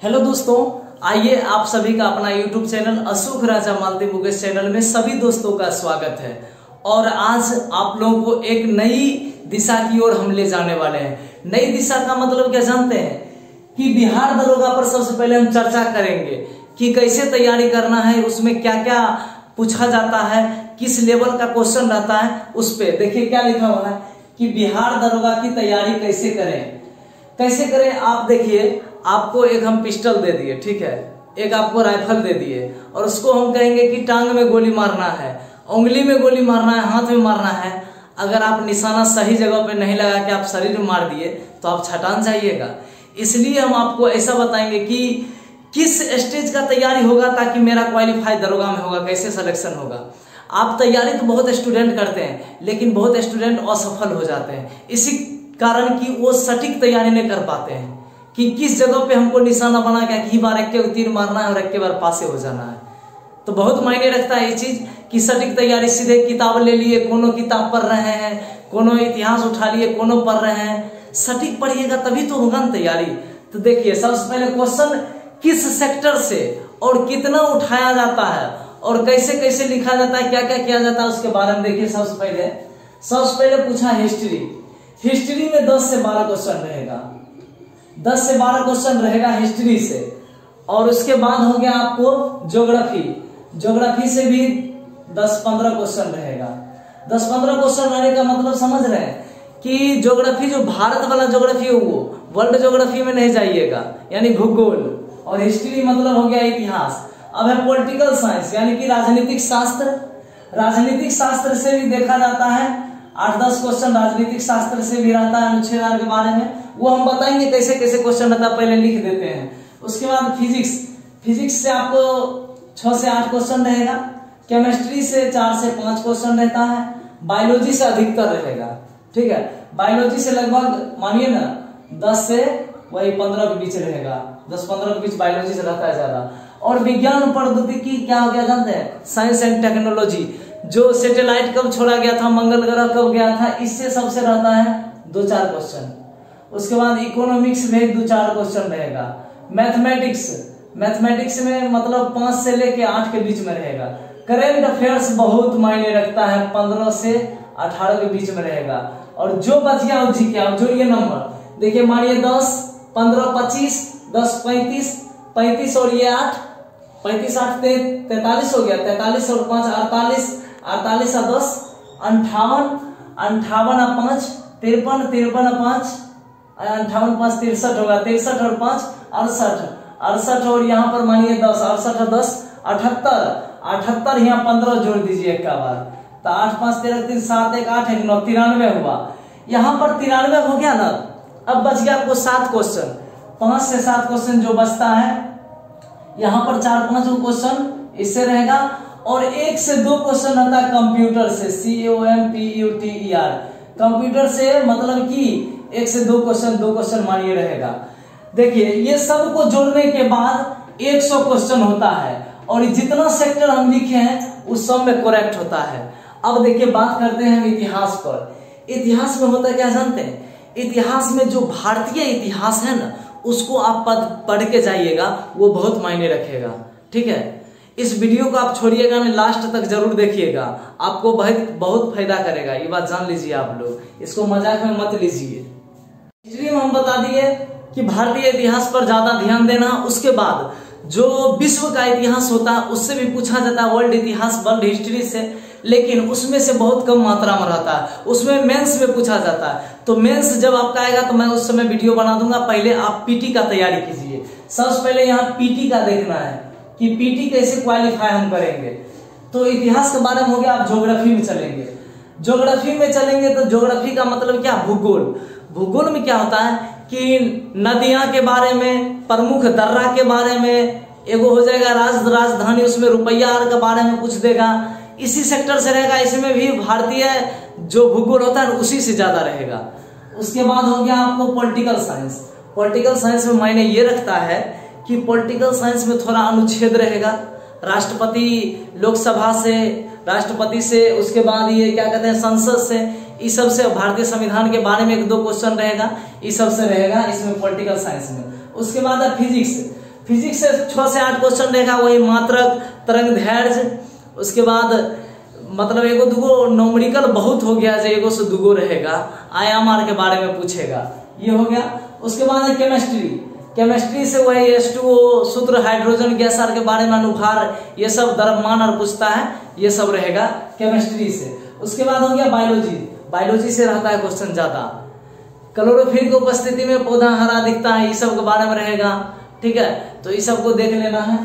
Hello दोस्तों, आइए आप सभी का अपना YouTube चैनल अशोक राजा मालती मुकेश चैनल में सभी दोस्तों का स्वागत है। और आज आप लोगों को एक नई दिशा की ओर हम ले जाने वाले हैं। नई दिशा का मतलब क्या जानते हैं कि बिहार दरोगा पर सबसे पहले हम चर्चा करेंगे कि कैसे तैयारी करना है, उसमें क्या क्या पूछा जाता है, किस लेवल का क्वेश्चन रहता है। उस पे देखिए क्या लिखा हुआ है कि बिहार दरोगा की तैयारी कैसे करें। आप देखिए, आपको एक हम पिस्टल दे दिए, ठीक है, एक आपको राइफल दे दिए और उसको हम कहेंगे कि टांग में गोली मारना है, उंगली में गोली मारना है, हाथ में मारना है। अगर आप निशाना सही जगह पे नहीं लगा के आप शरीर में मार दिए तो आप छटान जाइएगा। इसलिए हम आपको ऐसा बताएंगे कि किस स्टेज का तैयारी होगा ताकि मेरा क्वालिफाई दरोगा में होगा, कैसे सिलेक्शन होगा। आप तैयारी तो बहुत स्टूडेंट करते हैं लेकिन बहुत स्टूडेंट असफल हो जाते हैं, इसी कारण कि वो सटीक तैयारी नहीं कर पाते हैं कि किस जगह पे हमको निशाना बना के एक ही बार एक के तीर मारना है और एक के बार पासे हो जाना है। तो बहुत मायने रखता है ये चीज कि सटीक तैयारी। सीधे किताब ले लिए, कोनो किताब पढ़ रहे हैं, कोनो इतिहास उठा लिए, कोनो पढ़ रहे हैं, सटीक पढ़िएगा तभी तो होगा तैयारी। तो देखिए, सबसे पहले क्वेश्चन किस सेक्टर से और कितना उठाया जाता है और कैसे कैसे लिखा जाता है, क्या क्या किया जाता है, उसके बारे में देखिए। सबसे पहले पूछा हिस्ट्री में 10 से 12 क्वेश्चन रहेगा, 10 से 12 क्वेश्चन रहेगा हिस्ट्री से। और उसके बाद हो गया आपको ज्योग्राफी से भी 10-15 क्वेश्चन रहेगा। 10-15 क्वेश्चन रहने का मतलब समझ रहे हैं कि ज्योग्राफी जो भारत वाला ज्योग्राफी है वो वर्ल्ड ज्योग्राफी में नहीं जाइएगा, यानी भूगोल। और हिस्ट्री मतलब हो गया इतिहास। अब है पॉलिटिकल साइंस यानी कि राजनीतिक शास्त्र से भी देखा जाता है। 8-10 क्वेश्चन राजनीतिक शास्त्र से भी रहता है, अनुच्छेद के बारे में, वो हम बताएंगे कैसे कैसे क्वेश्चन रहता है, पहले लिख देते हैं। उसके बाद फिजिक्स से आपको 6 से 8 क्वेश्चन रहेगा। केमिस्ट्री से 4 से 5 क्वेश्चन रहता है। बायोलॉजी से अधिकतर रहेगा, ठीक है। बायोलॉजी से लगभग मानिए ना 10 से वही 15 के बीच रहेगा, 10-15 के बीच बायोलॉजी से रहता है ज्यादा। और विज्ञान प्रौद्योगिकी क्या हो गया जानते हैं, साइंस एंड टेक्नोलॉजी, जो सैटेलाइट कब छोड़ा गया था, मंगल ग्रह कब गया था, इससे सबसे रहता है 2-4 क्वेश्चन। उसके बाद इकोनॉमिक्स में 2-4 क्वेश्चन रहेगा। मैथमेटिक्स में मतलब 5 से लेके 8 के बीच में रहेगा। करेंट अफेयर्स बहुत मायने रखता है, 15 से 18 के बीच में रहेगा। और जो बच गया वो जी क्या, जो ये नंबर देखिए, मानिए 10, 15, 25, 10, 35 और ये 8, 35, 8, 43 हो गया। 43 और 5 48, 48 और 10 58, 58 और 5 53, 53 और 5 58, 5 63 होगा। 63 और 5 68 और यहाँ पर मानिए 10, 68 और 10 78, यहाँ 15 जोड़ दीजिए एक का बार, तो 8, 5, 13, 3, 7, 1, 8, 1, 9, 93 हुआ। यहाँ पर 93 हो गया ना। अब बच गया आपको 7 क्वेश्चन, 5 से 7 क्वेश्चन जो बचता है, यहाँ पर 4-5 क्वेश्चन इससे रहेगा। और 1 से 2 क्वेश्चन रहता है कंप्यूटर से, COMPUTER, कंप्यूटर से, मतलब कि 1 से 2 क्वेश्चन मानिए रहेगा। देखिए, ये सब को जोड़ने के बाद 100 क्वेश्चन होता है और जितना सेक्टर हम लिखे हैं उस सब में करेक्ट होता है। अब देखिए, बात करते हैं हम इतिहास पर। इतिहास में होता क्या जानते हैं, इतिहास में जो भारतीय इतिहास है ना, उसको आप पढ़ के जाइएगा, वो बहुत मायने रखेगा, ठीक है। इस वीडियो को आप छोड़िएगा नहीं, लास्ट तक जरूर देखिएगा, आपको बहुत फायदा करेगा, ये बात जान लीजिए आप लोग, इसको मजाक में मत लीजिए। हिस्ट्री में हम बता दिए कि भारतीय इतिहास पर ज्यादा ध्यान देना। उसके बाद जो विश्व का इतिहास होता है उससे भी पूछा जाता है, वर्ल्ड इतिहास, वर्ल्ड हिस्ट्री से, लेकिन उसमें से बहुत कम मात्रा में रहता है, उसमें मेंस में पूछा जाता है। तो मेंस जब आपका आएगा तो मैं उस समय वीडियो बना दूंगा, पहले आप पीटी का तैयारी कीजिए। सबसे पहले यहाँ पीटी का देखना है कि पीटी कैसे क्वालिफाई हम करेंगे। तो इतिहास के बारे में हो गया। आप ज्योग्राफी में चलेंगे तो ज्योग्राफी का मतलब क्या, भूगोल में क्या होता है कि नदियां के बारे में, प्रमुख दर्रा के बारे में, एगो हो जाएगा राजधानी, उसमें रुपया के बारे में पूछ देगा, इसी सेक्टर से रहेगा। इसमें भी भारतीय जो भूगोल होता है उसी से ज्यादा रहेगा। उसके बाद हो गया आपको पॉलिटिकल साइंस में मायने ये रखता है कि पॉलिटिकल साइंस में थोड़ा अनुच्छेद रहेगा, राष्ट्रपति, लोकसभा से, राष्ट्रपति से, उसके बाद ये क्या कहते हैं संसद से, इस सब से, भारतीय संविधान के बारे में 1-2 क्वेश्चन रहेगा, इस सब से रहेगा इसमें पॉलिटिकल साइंस में। उसके बाद है फिजिक्स से 6 से 8 क्वेश्चन रहेगा, वही मात्रक, तरंग दैर्ध्य, उसके बाद मतलब एगो दूगो न्यूमेरिकल बहुत हो गया, जो एगो से दूगो रहेगा, आयामार के बारे में पूछेगा, ये हो गया। उसके बाद है केमिस्ट्री, केमिस्ट्री से वही H2O सूत्र, हाइड्रोजन गैस के बारे में, अनुभार, ये सब द्रव्यमान और पूछता है, ये सब रहेगा केमिस्ट्री से। उसके बाद हो गया बायोलॉजी, बायोलॉजी से रहता है क्वेश्चन ज्यादा, क्लोरोफिल की उपस्थिति में पौधा हरा दिखता है, ये सब के बारे में रहेगा, ठीक है, तो ये सब को देख लेना है।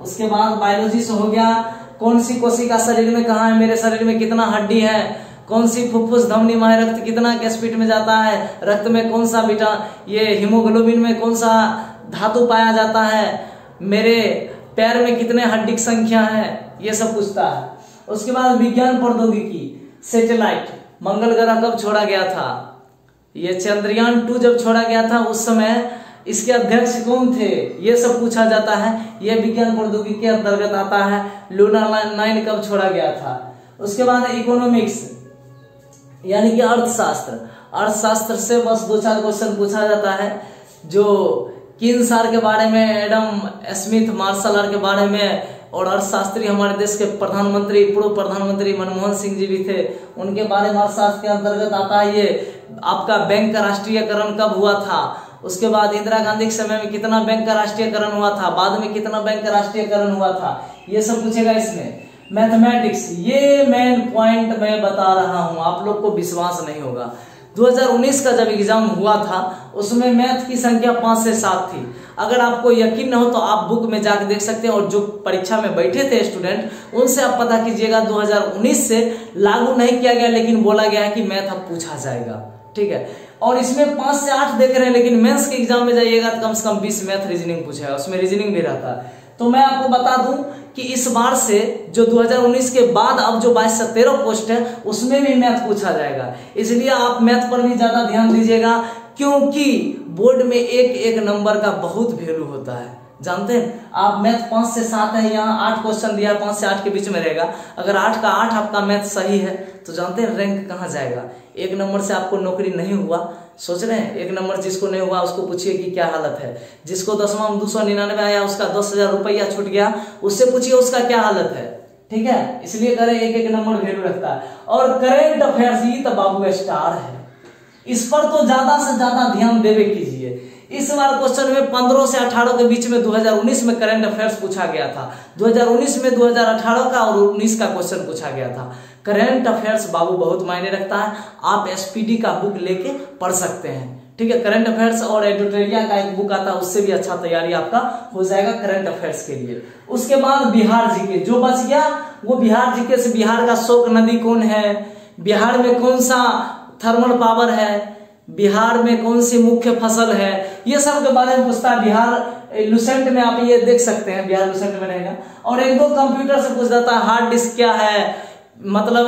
उसके बाद बायोलॉजी से हो गया कौन सी कोशिका शरीर में कहाँ है, मेरे शरीर में कितना हड्डी है, कौन सी फुफ्फुस धमनी में रक्त कितना के स्पीड में जाता है, रक्त में कौन सा ये हीमोग्लोबिन में कौन सा धातु पाया जाता है, मेरे पैर में कितने हड्डी की संख्या है, ये सब पूछता है। उसके बाद विज्ञान प्रौद्योगिकी, सैटेलाइट, मंगल ग्रह कब छोड़ा गया था, ये चंद्रयान 2 जब छोड़ा गया था उस समय इसके अध्यक्ष कौन थे, ये सब पूछा जाता है, ये विज्ञान प्रौद्योगिकी के अंतर्गत आता है। लूनर 9 कब छोड़ा गया था। उसके बाद इकोनॉमिक्स यानी कि अर्थशास्त्र, अर्थशास्त्र से बस 2-4 क्वेश्चन पूछा जाता है, जो किन्स आर के बारे में, एडम स्मिथ, मार्शल आर के बारे में, और अर्थशास्त्री हमारे देश के प्रधानमंत्री, पूर्व प्रधानमंत्री मनमोहन सिंह जी भी थे, उनके बारे में अर्थशास्त्र के अंतर्गत आता है। ये आपका बैंक का राष्ट्रीयकरण कब हुआ था, उसके बाद इंदिरा गांधी के समय में कितना बैंक का राष्ट्रीयकरण हुआ था, बाद में कितना बैंक का राष्ट्रीयकरण हुआ था, ये सब पूछेगा इसमें। मैथमेटिक्स, ये मेन पॉइंट मैं बता रहा हूं, आप लोग को विश्वास नहीं होगा। 2019 का जब एग्जाम हुआ था उसमें मैथ की संख्या 5 से 7 थी। अगर आपको यकीन न हो तो आप बुक में जाकर देख सकते हैं, और जो परीक्षा में बैठे थे स्टूडेंट उनसे आप पता कीजिएगा। 2019 से लागू नहीं किया गया, लेकिन बोला गया है कि मैथ अब पूछा जाएगा, ठीक है। और इसमें 5 से 8 देख रहे हैं, लेकिन मेंस के एग्जाम में जाइएगा तो कम से कम 20 मैथ रीजनिंग पूछेगा, उसमें रीजनिंग भी रहता है। तो मैं आपको बता दूं कि इस बार से जो 2019 के बाद अब जो 22 से 13 पोस्ट है उसमें भी मैथ पूछा जाएगा, इसलिए आप मैथ पर भी ज्यादा ध्यान दीजिएगा, क्योंकि बोर्ड में एक नंबर का बहुत वैल्यू होता है, जानते हैं आप। मैथ 5 से 7 है, यहाँ 8 क्वेश्चन दिया है, 5 से 8 के बीच में रहेगा। अगर 8 का 8 आपका मैथ सही है तो जानते हैं रैंक कहाँ जाएगा। 1 नंबर से आपको नौकरी नहीं हुआ, सोच रहे हैं 1 नंबर जिसको नहीं हुआ उसको पूछिए कि क्या हालत है। जिसको 10वां में 299 आया, उसका 10,000 रुपया छूट गया, उससे पूछिए उसका क्या हालत है, ठीक है। इसलिए करें 1 नंबर वैल्यू रखता है। और करेंट अफेयर्स, ये तो बाबू स्टार है, इस पर तो ज्यादा से ज्यादा ध्यान देवे कीजिए। इस बार क्वेश्चन में 15 से 18 के बीच में 2019 में करंट अफेयर्स पूछा गया था, 2019 में 2018 का और 19 का क्वेश्चन पूछा गया था। करंट अफेयर्स बाबू बहुत मायने रखता है, आप एसपीडी का बुक लेके पढ़ सकते हैं, ठीक है। करंट अफेयर्स और एडिटोरिया का एक बुक आता है, उससे भी अच्छा तैयारी आपका हो जाएगा करंट अफेयर्स के लिए। उसके बाद बिहार जीके, जो बच गया वो बिहार जीके से, बिहार का शोक नदी कौन है, बिहार में कौन सा थर्मल पावर है, बिहार में कौन सी मुख्य फसल है, ये सब के बारे में पूछता है। बिहार लुसेंट में आप ये देख सकते हैं, बिहार लुसेंट में रहेगा। और 1-2 कंप्यूटर से पूछ जाता है, हार्ड डिस्क क्या है, मतलब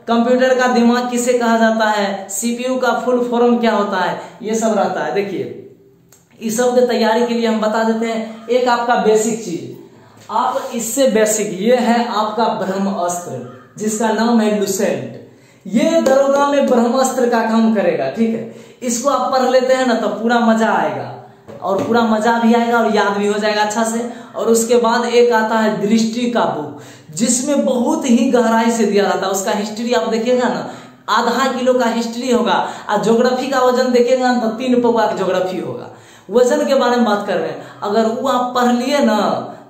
कंप्यूटर का दिमाग किसे कहा जाता है, सीपीयू का फुल फॉर्म क्या होता है, ये सब रहता है। देखिए इस सब की तैयारी के लिए हम बता देते हैं एक आपका बेसिक चीज, आप इससे बेसिक, ये है आपका ब्रह्मास्त्र जिसका नाम है लुसेंट। ये दरोगा में ब्रह्मास्त्र का काम करेगा, ठीक है। इसको आप पढ़ लेते हैं ना तो पूरा मजा आएगा, और पूरा मजा भी आएगा और याद भी हो जाएगा अच्छा से। और उसके बाद एक आता है दृष्टि का बुक, जिसमें बहुत ही गहराई से दिया जाता है। उसका हिस्ट्री आप देखिएगा ना, आधा किलो का हिस्ट्री होगा, और ज्योग्राफी का वजन देखिएगा ना तो 3 पौवा का ज्योग्राफी होगा। वजन के बारे में बात कर रहे हैं, अगर वो आप पढ़ लिए ना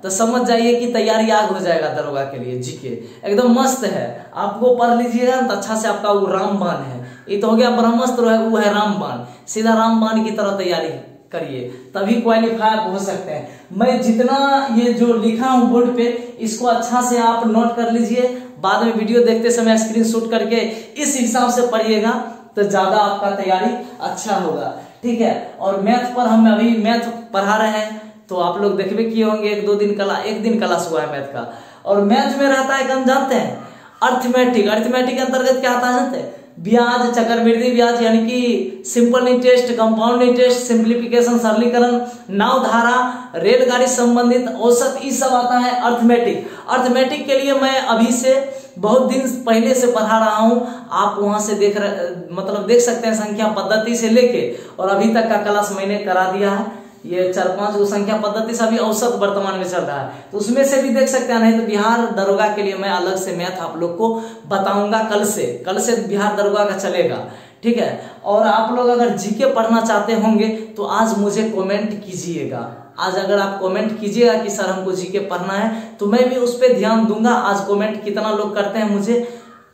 तो समझ जाइए कि तैयारी आग हो जाएगा दरोगा के लिए। जीके एकदम मस्त है, आपको पढ़ लीजिएगा तो अच्छा से आपका वो रामबाण है, ये तो हो गया ब्रह्मास्त्र है, वो है रामबाण, सीधा रामबाण की तरह तैयारी करिए तभी क्वालिफाई हो सकते हैं। मैं जितना ये जो लिखा हूं बोर्ड पे इसको अच्छा से आप नोट कर लीजिए, बाद में वीडियो देखते समय स्क्रीनशॉट करके इस हिसाब से पढ़िएगा तो ज्यादा आपका तैयारी अच्छा होगा, ठीक है। और मैथ पर हम अभी मैथ पढ़ा रहे हैं तो आप लोग देखबे किए होंगे, 1 दिन क्लास हुआ है मैथ का। और मैथ में रहता है कम जानते हैं अर्थमेटिक, अर्थमेटिक के अंतर्गत क्या आता है जानते हैं, ब्याज, चक्रवृद्धि ब्याज यानी कि simple interest, compound interest, simplification सरलीकरण, नाव धारा, रेलगाड़ी संबंधित औसत, ये सब आता है अर्थमेटिक। अर्थमेटिक के लिए मैं अभी से बहुत दिन पहले से पढ़ा रहा हूं, आप वहां से देख सकते हैं संख्या पद्धति से लेके और अभी तक का क्लास मैंने करा दिया है, ये 4-5 गो संख्या पद्धति से अभी औसत वर्तमान में चल रहा है, तो उसमें से भी देख सकते हैं। नहीं तो बिहार दरोगा के लिए मैं अलग से मैथ आप लोग को बताऊंगा कल से बिहार दरोगा का चलेगा, ठीक है। और आप लोग अगर जीके पढ़ना चाहते होंगे तो आज मुझे कमेंट कीजिएगा। आज अगर आप कमेंट कीजिएगा कि सर हमको जीके पढ़ना है, तो मैं भी उस पर ध्यान दूंगा। आज कमेंट कितना लोग करते हैं मुझे,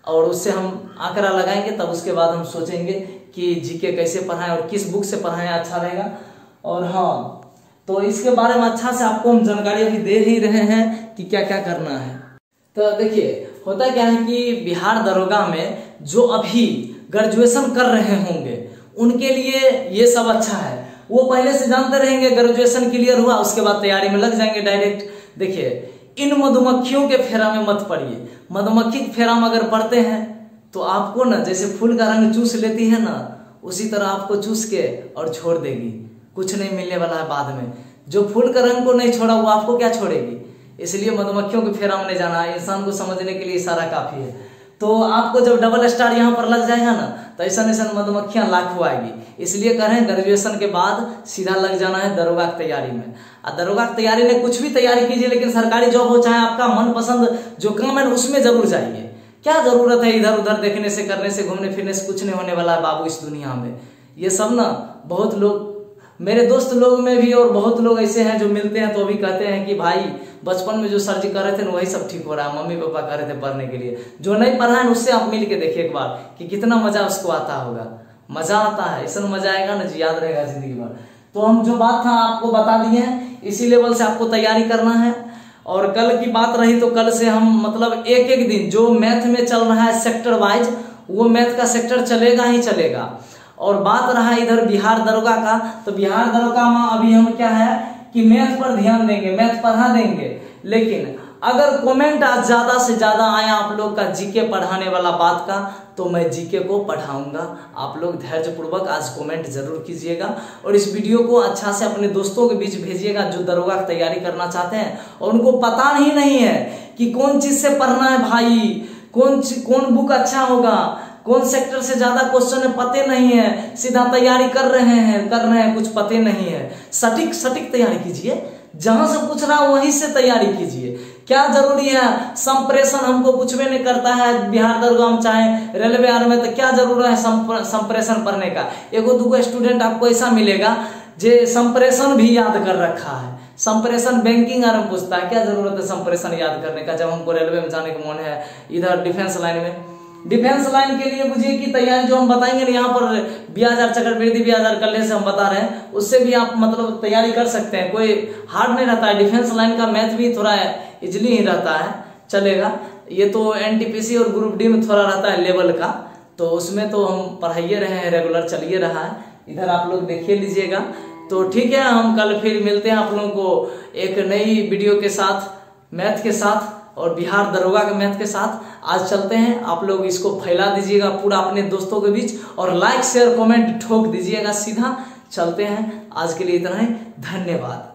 और उससे हम आंकड़ा लगाएंगे, तब उसके बाद हम सोचेंगे कि जीके कैसे पढ़ाएं और किस बुक से पढ़ाएं अच्छा रहेगा। और हाँ, तो इसके बारे में अच्छा से आपको हम जानकारी अभी दे ही रहे हैं कि क्या क्या करना है। तो देखिए होता क्या है कि बिहार दरोगा में जो अभी ग्रेजुएशन कर रहे होंगे उनके लिए ये सब अच्छा है। वो पहले से जानते रहेंगे, ग्रेजुएशन क्लियर हुआ उसके बाद तैयारी में लग जाएंगे डायरेक्ट। देखिए इन मधुमक्खियों के फेरा में मत पड़िए। मधुमक्खी के फेरा में अगर पड़ते हैं तो आपको ना जैसे फूल का रंग चूस लेती है ना, उसी तरह आपको चूस के और छोड़ देगी। कुछ नहीं मिलने वाला है बाद में। जो फूल का रंग को नहीं छोड़ा वो आपको क्या छोड़ेगी। इसलिए मधुमक्खियों के फेरा में नहीं जाना है। इंसान को समझने के लिए इशारा काफी है। तो आपको जब डबल स्टार यहाँ पर लग जाएगा ना, तो ऐसा मधुमक्खियां लाखों आएगी। इसलिए कह रहे हैं ग्रेजुएशन के बाद सीधा लग जाना है दरोगा की तैयारी में। दरोगा की तैयारी में कुछ भी तैयारी कीजिए, लेकिन सरकारी जॉब हो चाहे आपका मनपसंद जो काम है उसमें जरूर जाइए। क्या जरूरत है इधर उधर देखने से, करने से, घूमने फिरने से कुछ नहीं होने वाला है बाबू इस दुनिया में। ये सब ना बहुत लोग, मेरे दोस्त लोग में भी और बहुत लोग ऐसे हैं जो मिलते हैं तो अभी कहते हैं कि भाई बचपन में जो सर जी कर रहे थे ना वही सब ठीक हो रहा है, मम्मी पापा कर रहे थे पढ़ने के लिए। जो नहीं पढ़ा है उससे आप मिल के देखिए एक बार कि कितना मजा उसको आता होगा। मजा आता है, ऐसा मजा आएगा ना जी, याद रहेगा जिंदगी भर। तो हम जो बात था आपको बता दिए हैं, इसी लेवल से आपको तैयारी करना है। और कल की बात रही तो कल से हम मतलब एक एक दिन जो मैथ में चल रहा है सेक्टर वाइज, वो मैथ का सेक्टर चलेगा ही चलेगा। और बात रहा इधर बिहार दरोगा का, तो बिहार दरोगा में अभी हम क्या है कि मैथ पर ध्यान देंगे, मैथ पढ़ा देंगे। लेकिन अगर कमेंट आज ज्यादा से ज्यादा आया आप लोग का जीके पढ़ाने वाला बात का, तो मैं जीके को पढ़ाऊंगा। आप लोग धैर्य पूर्वक आज कमेंट जरूर कीजिएगा और इस वीडियो को अच्छा से अपने दोस्तों के बीच भेजिएगा जो दरोगा की तैयारी करना चाहते हैं और उनको पता नहीं है कि कौन चीज से पढ़ना है भाई, कौन बुक अच्छा होगा, कौन सेक्टर से ज्यादा क्वेश्चन है, पते नहीं है, सीधा तैयारी कर रहे हैं कुछ पते नहीं है। सटीक तैयारी कीजिए, जहां से पूछ रहा वहीं से तैयारी कीजिए। क्या जरूरी है संप्रेषण, हमको कुछ भी नहीं करता है बिहार दरोगा में चाहे रेलवे आर्मी, तो क्या जरूरत है संप्रेषण पढ़ने का। एगो दूगो स्टूडेंट आपको ऐसा मिलेगा जो संप्रेषण भी याद कर रखा है। संप्रेषण बैंकिंग आर्म पूछता है, क्या जरूरत है संप्रेषण याद करने का जब हमको रेलवे में जाने का मन है, इधर डिफेंस लाइन में। डिफेंस लाइन के लिए बुझिए की तैयारी जो हम बताएंगे ना यहाँ पर ब्याज चक्रवृद्धि ब्याज कल्ले से हम बता रहे हैं, उससे भी आप मतलब तैयारी कर सकते हैं। कोई हार्ड नहीं रहता है। डिफेंस लाइन का मैथ भी थोड़ा इजली ही रहता है, चलेगा। ये तो एनटीपीसी और ग्रुप डी में थोड़ा रहता है लेवल का, तो उसमें तो हम पढ़ाइए रहे हैं, रेगुलर चलिए रहा है। इधर आप लोग देखिए लीजिएगा। तो ठीक है, हम कल फिर मिलते हैं आप लोगों को एक नई वीडियो के साथ, मैथ के साथ और बिहार दरोगा के मैथ के साथ। आज चलते हैं, आप लोग इसको फैला दीजिएगा पूरा अपने दोस्तों के बीच और लाइक शेयर कमेंट ठोक दीजिएगा सीधा। चलते हैं, आज के लिए इतना ही, धन्यवाद।